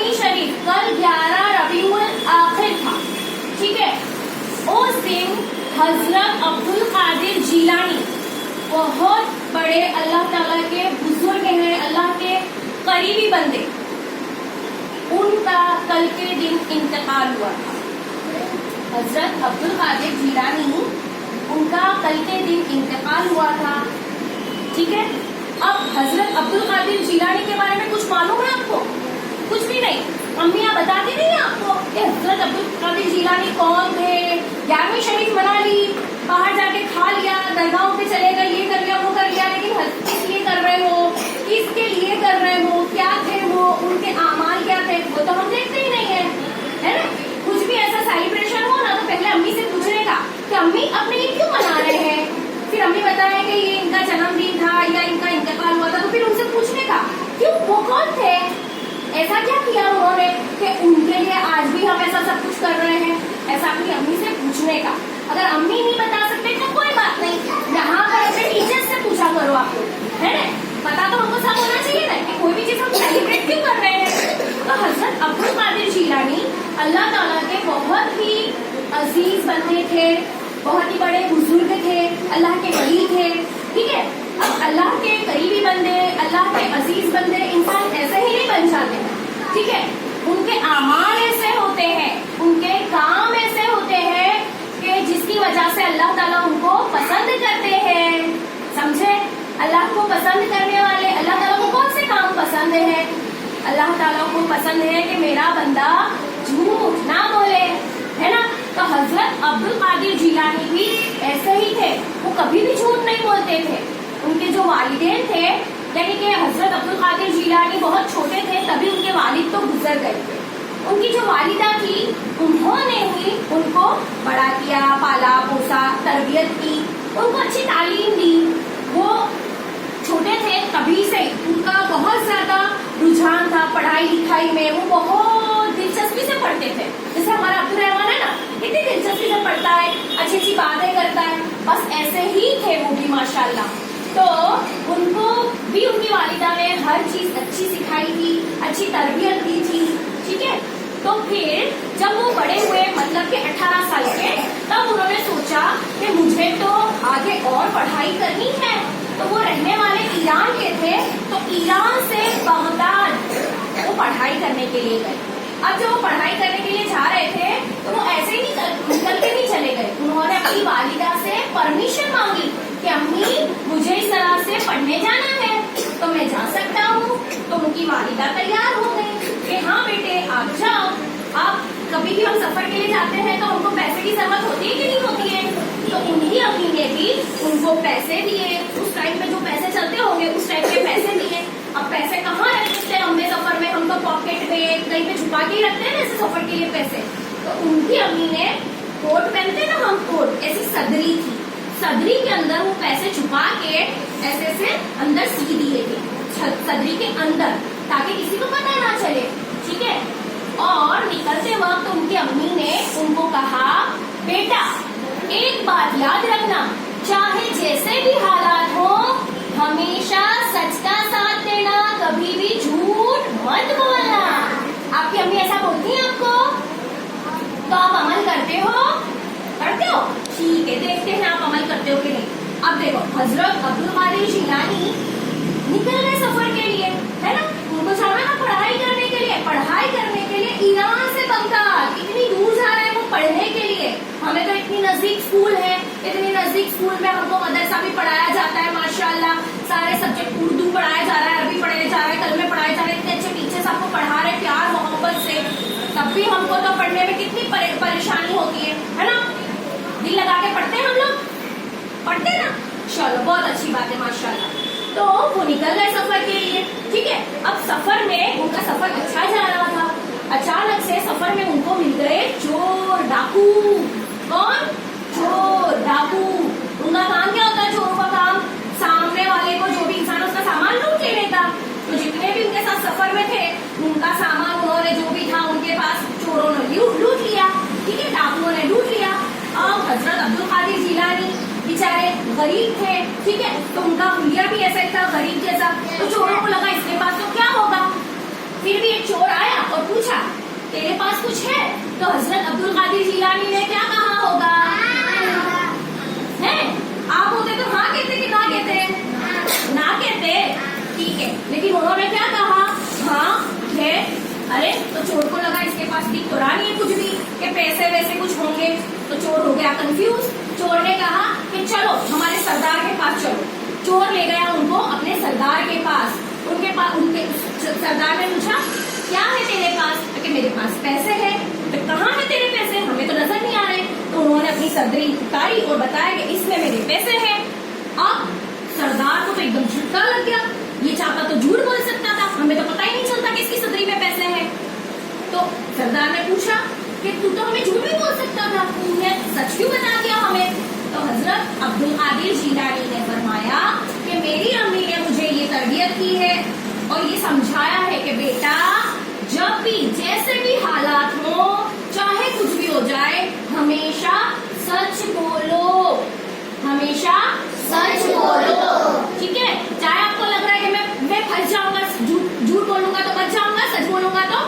जामी शरीफ कल 11 रबीउल आखिर था, ठीक है। उस दिन हजरत अब्दुल कादिर जीलानी, बहुत बड़े अल्लाह ताला के बुजुर्ग हैं, अल्लाह के करीबी बंदे, उनका कल के दिन इंतकाल हुआ था। हजरत अब्दुल कादिर जीलानी, उनका कल के दिन इंतकाल हुआ था, ठीक है। अब हजरत अब्दुल कादिर जीलानी के बारे में कुछ मालूम है आपको? कुछ भी नहीं। अम्मियाँ बताती नहीं है आपको कि हजरत अब्दुल कादिर जीलानी कौन थे? 11वीं शरीफ मना ली, बाहर जाके खा लिया, दरगाहों पे चले गए, ये कर लिया वो कर लिया, लेकिन किस लिए कर रहे हो, किसके लिए कर रहे हो, क्या थे वो, उनके आमाल क्या थे, वो तो हम देखते ही नहीं है, है ना। कुछ भी ऐसा सेलिब्रेशन हो ना तो पहले अम्मी से पूछने का कि अम्मी अपने ये क्यों मना रहे हैं, फिर अम्मी बताए कि ये इनका जन्मदिन था या इनका इंतकाल हुआ था, तो फिर उनसे पूछने का क्यों, वो कौन थे, ऐसा क्या किया उन्होंने कि उनके लिए आज भी हम ऐसा सब कुछ कर रहे हैं, ऐसा अपनी अम्मी से पूछने का। अगर अम्मी नहीं बता सकते तो कोई बात नहीं, यहाँ पर अपने टीचर से पूछा करो आप लोग, है ना। पता तो हमको सब होना चाहिए ना कि कोई भी चीज हम सेलिब्रेट क्यों कर रहे हैं। तो हजरत अब्दुल कादिर जीलानी अल्लाह ताला के बहुत ही अजीज बंदे थे, बहुत ही बड़े बुजुर्ग थे, अल्लाह के वली थे, ठीक है। अब अल्लाह के करीबी बंदे, अल्लाह के अजीज बंदे इंसान ऐसे ही नहीं बन जाते हैं, ठीक है। उनके आमाल ऐसे होते हैं, उनके काम ऐसे होते हैं कि जिसकी वजह से अल्लाह ताला उनको पसंद करते हैं, समझे। अल्लाह को पसंद करने वाले, अल्लाह ताला को कौन से काम पसंद है? अल्लाह ताला को पसंद है कि मेरा बंदा झूठ ना बोले, है ना। तो हजरत अब्दुल कादिर जीलानी भी ऐसे ही थे, वो कभी भी झूठ नहीं बोलते थे। उनके जो वालिदैन थे, यानी कि हजरत अब्दुल कादिर जीलानी बहुत छोटे थे तभी उनके वालिद तो गुजर गए थे। उनकी जो वालिदा थी, उन्होंने ही उनको बड़ा किया, पाला पोसा, तरबियत की, उनको अच्छी तालीम दी। वो छोटे थे तभी से उनका बहुत ज्यादा रुझान था पढ़ाई लिखाई में, वो बहुत दिलचस्पी से पढ़ते थे। जैसे हमारा अब्दुल रहमान है ना, इतनी दिलचस्पी से पढ़ता है, अच्छी अच्छी बातें करता है, बस ऐसे ही थे वो भी माशाल्लाह। तो उनको भी उनकी वालिदा ने हर चीज अच्छी सिखाई थी, अच्छी तरबियत दी थी, ठीक है। तो फिर जब वो बड़े हुए, मतलब कि 18 साल के, तब उन्होंने सोचा कि मुझे तो आगे और पढ़ाई करनी है। तो वो रहने वाले ईरान के थे, तो ईरान से बगदाद वो पढ़ाई करने के लिए गए। अब जब वो पढ़ाई करने के लिए जा रहे थे तो वो ऐसे ही निकल के नहीं चले गए, उन्होंने अपनी वालिदा से परमिशन मांगी कि अम्मी मुझे इस तरह से पढ़ने जाना है, तो मैं जा सकता हूँ। तो उनकी वालिदा तैयार हो गई कि हाँ बेटे आप जाओ। आप कभी भी हम सफर के लिए जाते हैं तो हमको पैसे की जरूरत होती है कि नहीं होती है, तो उनकी अम्मी ने भी उनको पैसे दिए। उस टाइम पे जो पैसे चलते होंगे उस टाइप के पैसे दिए। अब पैसे कहाँ रखते हैं हमने सफर में, हम तो पॉकेट में कहीं पे छुपा के ही रखते हैं ऐसे सफर के लिए पैसे। तो उनकी अम्मी ने कोट पहनते ना हम कोट, ऐसी सदरी थी, सदरी के अंदर वो पैसे छुपा के ऐसे से अंदर सी दिए थे सदरी के अंदर, ताकि किसी को पता ना चले, ठीक है। और निकलते वक्त उनकी अम्मी ने उनको कहा, बेटा एक बात याद रखना, चाहे जैसे भी हालात हो हमेशा सच का साथ देना, कभी भी झूठ मत बोलना। आपकी अम्मी ऐसा बोलती है आपको, तो आप अमल करते हो? करते हो? ठीक है, देखते हैं आप अमल करते हो कि नहीं। अब देखो हजरत अब्दुल कादिर जीलानी निकल गए सफर के लिए, है ना। उनको जाना ना पढ़ाई करने के लिए, पढ़ाई करने के लिए ईरान से बगदाद, इतनी दूर जा रहे हैं वो पढ़ने के लिए। हमें तो इतनी नजदीक स्कूल है, इतनी नजदीक स्कूल में हमको मदरसा भी पढ़ाया जाता है माशाल्लाह, सारे सब्जेक्ट उर्दू पढ़ाया जा रहा है, अरबी पढ़ाया जा रहा है, कलमे पढ़ाए जा रहे हैं, इतने अच्छे टीचर्स आपको पढ़ा रहे हैं प्यार मोहब्बत से। तब भी हमको तो पढ़ने में कितनी परेशानी होती है ना। दिल लगा के पढ़ते हैं हम लोग, पढ़ते ना। चलो बहुत अच्छी बात है माशाल्लाह। तो वो निकल गए सफर के लिए, ठीक है। अब सफर में उनका सफर अच्छा जा रहा था, अचानक से सफर में उनको मिल गए चोर डाकू। कौन? चोर डाकू। उनका काम क्या होता है? चोरों का काम सामने वाले को, जो भी इंसान उसका सामान लूट ले लेता। तो जितने भी उनके साथ सफर में थे उनका सामान उन्होंने जो भी था उनके पास चोरों ने लूट लिया, ठीक है, डाकुओं ने लूट लिया। अब हजरत अब्दुल कादिर जीलानी बेचारे गरीब थे, ठीक है, तो उनका हुलिया भी ऐसा था गरीब जैसा। तो चोरों को लगा इसके पास तो क्या होगा। फिर भी एक चोर आया और पूछ तेरे पास कुछ है? तो हजरत अब्दुल कादिर जिलानी ने क्या कहा होगा? है? आप होते तो हाँ कहते कि ना कहते? ना कहते, ठीक है। लेकिन उन्होंने क्या कहा? हाँ है। अरे तो चोर को लगा इसके पास दिख तो रहा नहीं है कुछ भी, कि पैसे वैसे कुछ होंगे, तो चोर हो गया कंफ्यूज। चोर ने कहा कि चलो हमारे सरदार के पास चलो। चोर ले गया उनको अपने सरदार के पास। उनके सरदार ने पूछा क्या है तेरे पास? कि मेरे पास पैसे है। तो कहाँ है तेरे पैसे? हमें तो नजर नहीं आ रहे। तो उन्होंने अपनी सदरी उतारी और बताया कि इसमें मेरे पैसे हैं। अब सरदार को तो एकदम झटका लग गया, ये चाहता तो झूठ बोल सकता था, हमें तो पता ही नहीं चलता कि इसकी सदरी में पैसे हैं। तो सरदार ने पूछा कि तू तो हमें झूठ भी बोल सकता था, तूने सच क्यों बता दिया हमें? तो हजरत अब्दुल कादिर जिलानी ने फरमाया कि मेरी अम्मी ने मुझे ये तरबियत की है और ये समझाया है कि बेटा जब भी जैसे भी हालात हो, चाहे कुछ भी हो जाए, हमेशा सच बोलो, हमेशा सच बोलो, ठीक है। चाहे आपको लग रहा है कि मैं फंस जाऊंगा, झूठ बोलूंगा तो बच जाऊंगा, सच बोलूंगा तो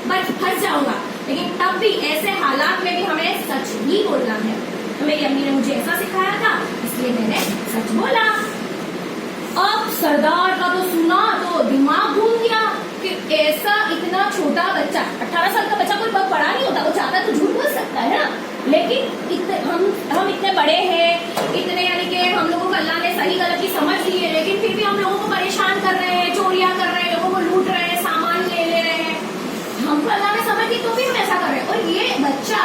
फंस जाऊंगा, लेकिन तब भी ऐसे हालात में भी हमें सच ही बोलना है। तो मेरी अम्मी ने मुझे ऐसा सिखाया था, इसलिए मैंने सच बोला। अब सरदार का तो सुना तो दिमाग घूम गया कि ऐसा इतना छोटा बच्चा, 18 साल का बच्चा कोई बहुत बड़ा नहीं होता, वो चाहता तो झूठ बोल सकता है ना, लेकिन हम इतने बड़े हैं, इतने यानी कि हम लोगों को अल्लाह ने सही गलत की समझ दी है, लेकिन फिर भी हम लोगों को परेशान कर रहे हैं, चोरियां कर रहे हैं, लोगों को लूट रहे हैं, सामान ले रहे हैं। हमको अल्लाह ने समझ दी तो भी हम ऐसा कर रहे हैं। और ये बच्चा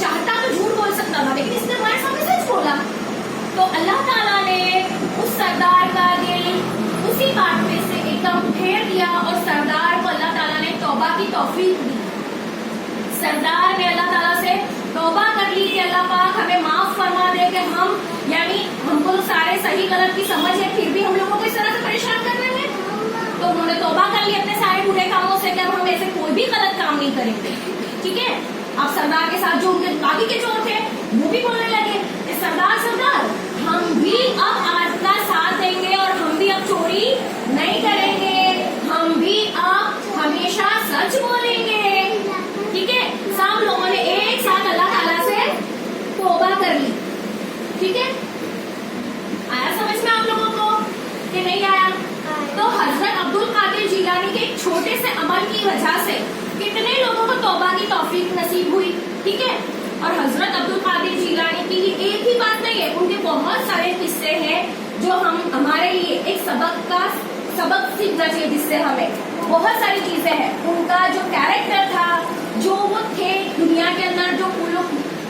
चाहता तो झूठ बोल सकता था, लेकिन इसने हमारे सामने सच बोला। तो अल्लाह ताला ने उस सरदार का दिल उसी बात में से एकदम फेर दिया और सरदार को अल्लाह ताला ने तौबा की तौफीक दी। सरदार ने अल्लाह ताला से तौबा कर ली कि अल्लाह पाक हमें माफ फरमा दे कि हम यानी हमको तो सारे सही गलत की समझ है, फिर भी हम लोगों को इस तरह से परेशान कर रहे हैं। तो उन्होंने तौबा कर ली अपने सारे बुरे कामों से कि अब हम ऐसे कोई भी गलत काम नहीं करेंगे, ठीक है। अब सरदार के साथ जो उनके बाकी के चोर थे वो भी बोलने लगे सरदार हम भी अब आपका साथ देंगे और हम भी अब चोरी नहीं करेंगे, हम भी अब हमेशा सच बोलेंगे, ठीक है। सब लोगों ने एक साथ अल्लाह ताला से तौबा कर ली, ठीक है। आया समझ में आप लोगों को कि नहीं आया? तो हजरत अब्दुल कादिर जिलानी के एक छोटे से अमल की वजह से कितने लोगों को तौबा की तौफीक नसीब हुई, ठीक है। और हजरत अब्दुल कादिर जिलानी की ये एक ही बात नहीं है, उनके बहुत सारे किस्से हैं जो हम हमारे लिए एक सबक सीखना चाहिए, जिससे हमें बहुत सारी चीजें हैं। उनका जो कैरेक्टर था, जो वो थे दुनिया के अंदर, जो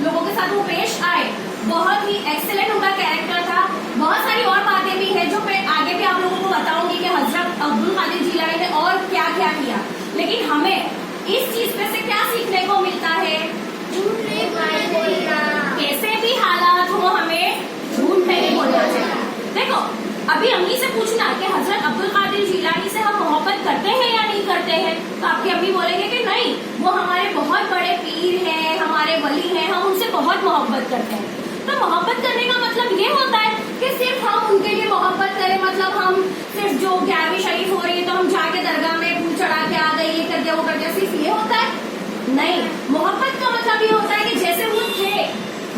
लोगों के साथ वो पेश आए, बहुत ही एक्सेलेंट उनका कैरेक्टर था। बहुत सारी और बातें भी हैं जो मैं आगे भी आप लोगों को बताऊंगी कि हजरत अब्दुल कादिर जिलानी ने और क्या क्या किया। लेकिन हमें इस चीज में से क्या सीखने को मिलता है? झूठ नहीं बोलना, कैसे भी हालात हो हमें झूठ नहीं बोलना चाहिए। देखो अभी अम्मी से पूछना कि हजरत अब्दुल कादिर जिलानी से हम मोहब्बत करते हैं या नहीं करते हैं, तो आपकी अम्मी बोलेंगे कि नहीं, वो हमारे बहुत बड़े पीर हैं, हमारे वली हैं, हम उनसे बहुत मोहब्बत करते हैं। तो मोहब्बत करने का मतलब ये होता है कि सिर्फ हम उनके लिए मोहब्बत करें, मतलब हम सिर्फ जो 11वीं शरीफ हो रही है तो हम जाके दरगाह में फूल चढ़ा के आ गए, ये कर दिया वो कर दिया, सिर्फ ये होता है? नहीं, मोहब्बत का मतलब ये होता है कि जैसे वो थे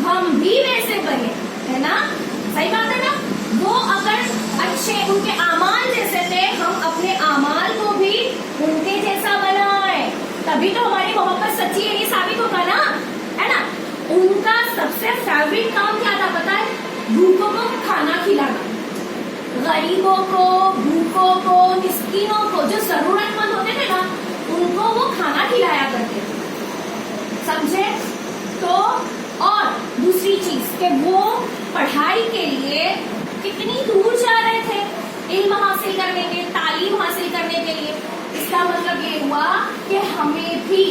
हम भी वैसे बने, है ना? सही बात है ना? वो अगर अच्छे उनके आमाल जैसे थे, हम अपने आमाल को भी उनके जैसा बनाए, तभी तो हमारी मोहब्बत सच्ची है, ये साबित होगा ना, है ना? उनका सबसे फेवरेट काम क्या था पता है? भूखों को खाना खिलाना, गरीबों को, भूखों को, मिस्कीनों को, जो जरूरतमंद होते थे ना, उनको वो खाना खिलाया करते थे, समझे? तो और दूसरी चीज कि वो पढ़ाई के लिए कितनी दूर जा रहे थे इल्म हासिल करने के, तालीम हासिल करने के लिए। इसका मतलब ये हुआ कि हमें भी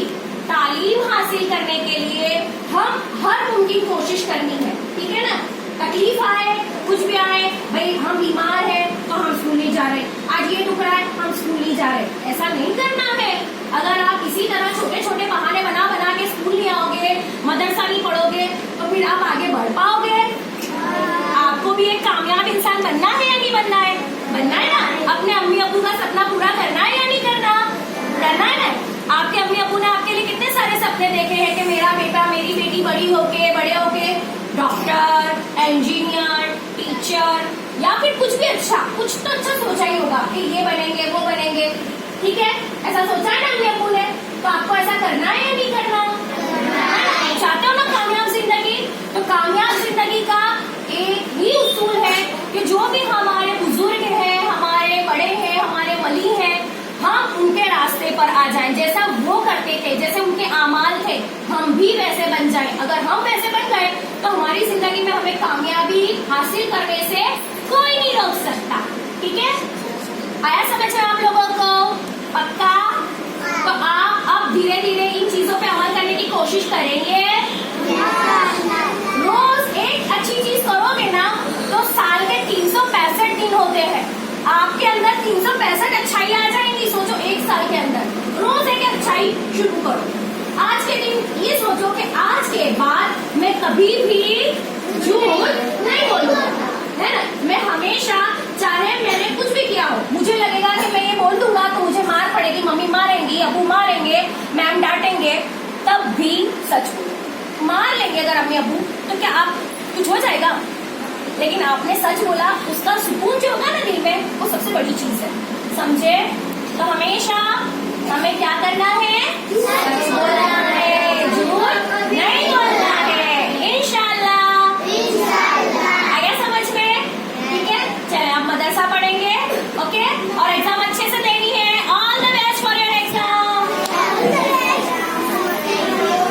तालीम हासिल करने के लिए हम हर मुमकिन कोशिश करनी है, ठीक है ना? तकलीफ आए, कुछ भी आए, भाई हम बीमार हैं तो हम स्कूल नहीं जा रहे, आज ये टुकड़ा है हम स्कूल नहीं जा रहे, ऐसा नहीं करना है। अगर आप इसी तरह छोटे छोटे बहाने बना बना के स्कूल नहीं आओगे, मदरसा नहीं पढ़ोगे, तो फिर आप आगे बढ़ पाओगे? आपको भी एक कामयाब इंसान बनना है या नहीं बनना है? बनना है ना? अपने अम्मी अब्बू का सपना पूरा करना है या नहीं करना? करना है ना? आपके अम्मी अब्बू ने आपके होके बड़े होके डॉक्टर, इंजीनियर, टीचर या फिर कुछ भी अच्छा, कुछ तो अच्छा सोचा ही होगा कि ये बनेंगे वो बनेंगे, ठीक है, ऐसा सोचा है ना हमने अपू ने। तो आपको ऐसा करना है या नहीं करना? चाहते हो ना कामयाब जिंदगी? तो कामयाब जिंदगी का एक ही उसूल है कि जो भी हमारे बुजुर्ग हैं, हमारे बड़े हैं, हमारे वली हैं, हम उनके रास्ते पर आ जाएं, जैसा वो करते थे, जैसे उनके आमाल थे, हम भी वैसे बन जाएं। अगर हम वैसे बन गए तो हमारी जिंदगी में हमें कामयाबी हासिल करने से कोई नहीं रोक सकता, ठीक है? आया समझ में आप लोगों को? पक्का? तो आप अब धीरे धीरे इन चीजों पे अमल करने की कोशिश करेंगे। रोज एक अच्छी चीज करोगे ना तो साल में 365 दिन होते हैं, आपके अंदर 365 अच्छाई आ जाएंगी। सोचो एक साल के अंदर रोज एक अच्छाई शुरू करो। आज के दिन ये सोचो कि आज के बाद मैं कभी भी झूठ नहीं बोलूंगा, है ना? मैं हमेशा, चाहे मैंने कुछ भी किया हो, मुझे लगेगा कि मैं ये बोल दूंगा तो मुझे मार पड़ेगी, मम्मी मारेंगी, अबू मारेंगे, मैम डांटेंगे, तब भी सच बोलो। मार लेंगे अगर अम्मी अबू तो क्या आप कुछ हो जाएगा? लेकिन आपने सच बोला, उसका सुकून जो होगा ना दिल में, वो सबसे बड़ी चीज है, समझे? तो हमेशा हमें क्या करना है?